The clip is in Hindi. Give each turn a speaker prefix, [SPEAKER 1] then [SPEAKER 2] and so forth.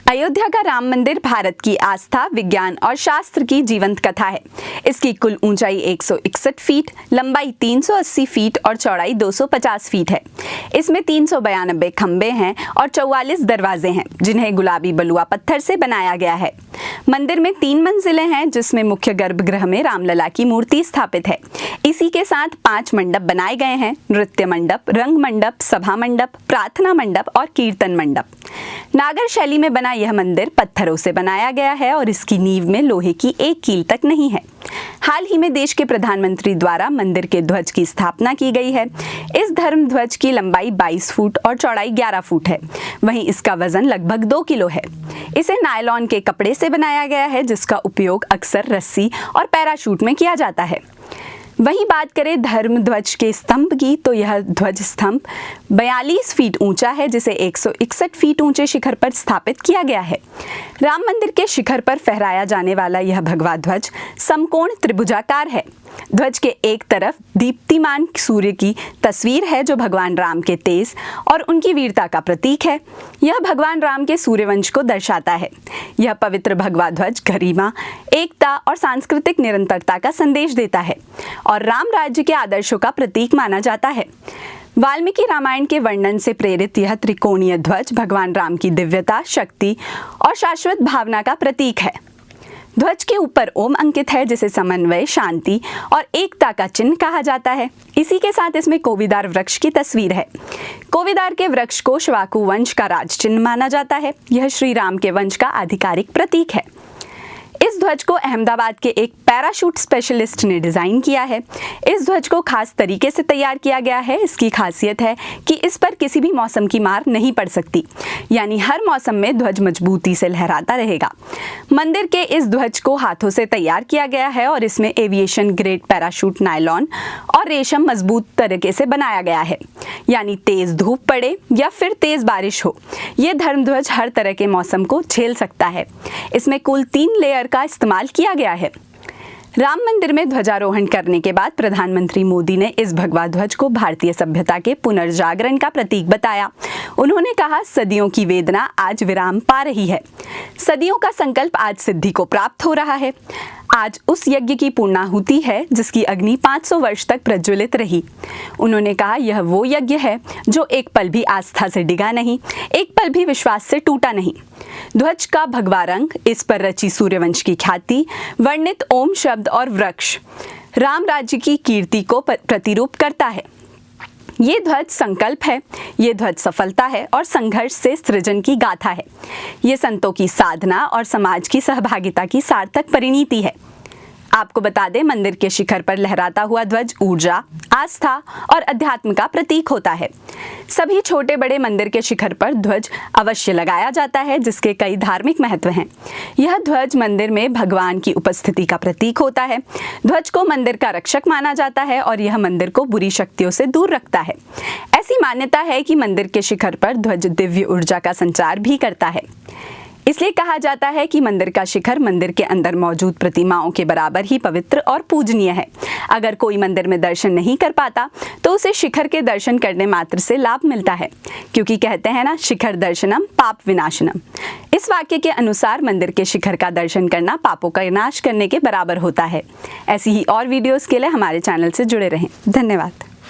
[SPEAKER 1] अयोध्या का राम मंदिर भारत की आस्था, विज्ञान और शास्त्र की जीवंत कथा है। इसकी कुल ऊंचाई 161 फीट, लंबाई 380 फीट और चौड़ाई 250 फीट है। इसमें 392 खंबे हैं और 44 दरवाजे हैं, जिन्हें गुलाबी बलुआ पत्थर से बनाया गया है। मंदिर में 3 मंजिलें हैं, जिसमें मुख्य गर्भगृह में रामलला की मूर्ति स्थापित है। इसी के साथ 5 मंडप बनाए गए हैं: नृत्य मंडप, रंग मंडप, सभा मंडप, प्रार्थना मंडप और कीर्तन मंडप। नागर शैली में बना यह मंदिर पत्थरों से बनाया गया है और इसकी नींव में लोहे की एक कील तक नहीं है। हाल ही में देश के प्रधानमंत्री द्वारा मंदिर के ध्वज की स्थापना की गई है। इस धर्म ध्वज की लंबाई 22 फुट और चौड़ाई 11 फुट है। वहीं इसका वजन लगभग 2 किलो है। इसे नायलॉन के कपड़े से बनाया गया है, जिसका उपयोग अक्सर रस्सी और पैराशूट में किया जाता है। वहीं बात करें धर्म ध्वज के स्तंभ की, तो यह ध्वज स्तंभ 42 फीट ऊंचा है, जिसे 161 फीट ऊंचे शिखर पर स्थापित किया गया है। राम मंदिर के शिखर पर फहराया जाने वाला यह भगवा ध्वज समकोण त्रिभुजाकार है। ध्वज के एक तरफ दीप्तिमान सूर्य की तस्वीर है, जो भगवान राम के तेज और उनकी वीरता का प्रतीक है। यह भगवान राम के सूर्यवंश को दर्शाता है। यह पवित्र भगवा ध्वज गरिमा, एकता और सांस्कृतिक निरंतरता का संदेश देता है और राम राज्य के आदर्शों का प्रतीक माना जाता है। वाल्मीकि रामायण के वर्णन से प्रेरित यह त्रिकोणीय ध्वज भगवान राम की दिव्यता, शक्ति और शाश्वत भावना का प्रतीक है। ध्वज के ऊपर ओम अंकित है, जिसे समन्वय, शांति और एकता का चिन्ह कहा जाता है। इसी के साथ इसमें कोविदार वृक्ष की तस्वीर है। कोविदार के वृक्ष को शवाकु वंश का राज चिन्ह माना जाता है। यह श्री राम के वंश का आधिकारिक प्रतीक है। इस ध्वज को अहमदाबाद के एक पैराशूट स्पेशलिस्ट ने डिजाइन किया है। इस ध्वज को खास तरीके से तैयार किया गया है। इसकी खासियत है कि इस पर किसी भी मौसम की मार नहीं पड़ सकती, यानी हर मौसम में ध्वज मजबूती से लहराता रहेगा। मंदिर के इस ध्वज को हाथों से तैयार किया गया है और इसमें एविएशन ग्रेड पैराशूट, नायलॉन और रेशम मजबूत तरीके से बनाया गया है, यानी तेज धूप पड़े या फिर तेज बारिश हो, ये धर्म ध्वज हर तरह के मौसम को झेल सकता है। इसमें कुल 3 लेयर का इस्तेमाल किया गया है। राम मंदिर में ध्वजारोहण करने के बाद प्रधानमंत्री मोदी ने इस भगवा ध्वज को भारतीय सभ्यता के पुनर्जागरण का प्रतीक बताया। उन्होंने कहा, सदियों की वेदना आज विराम पा रही है। सदियों का संकल्प आज सिद्धि को प्राप्त हो रहा है। आज उस यज्ञ की पूर्णाहुति है जिसकी अग्नि 500 वर्ष तक प्रज्वलित रही। उन्होंने कहा, यह वो यज्ञ है जो एक पल भी आस्था से डिगा नहीं, एक पल भी विश्वास से टूटा नहीं। ध्वज का भगवा रंग, इस पर रची सूर्यवंश की ख्याति, वर्णित ओम शब्द और वृक्ष राम राज्य की कीर्ति को प्रतिरूप करता है। ये ध्वज संकल्प है, ये ध्वज सफलता है और संघर्ष से सृजन की गाथा है। ये संतों की साधना और समाज की सहभागिता की सार्थक परिणति है। आपको बता दें, मंदिर के शिखर पर लहराता हुआ ध्वज ऊर्जा, आस्था और अध्यात्म का प्रतीक होता है। सभी छोटे बड़े मंदिर के शिखर पर ध्वज अवश्य लगाया जाता है, जिसके कई धार्मिक महत्व हैं। यह ध्वज मंदिर में भगवान की उपस्थिति का प्रतीक होता है। ध्वज को मंदिर का रक्षक माना जाता है और यह मंदिर को बुरी शक्तियों से दूर रखता है। ऐसी मान्यता है कि मंदिर के शिखर पर ध्वज दिव्य ऊर्जा का संचार भी करता है। इसलिए कहा जाता है कि मंदिर का शिखर मंदिर के अंदर मौजूद प्रतिमाओं के बराबर ही पवित्र और पूजनीय है। अगर कोई मंदिर में दर्शन नहीं कर पाता तो उसे शिखर के दर्शन करने मात्र से लाभ मिलता है, क्योंकि कहते हैं ना, शिखर दर्शनम पाप विनाशनम। इस वाक्य के अनुसार मंदिर के शिखर का दर्शन करना पापों का विनाश करने के बराबर होता है। ऐसी ही और वीडियोस के लिए हमारे चैनल से जुड़े रहें। धन्यवाद।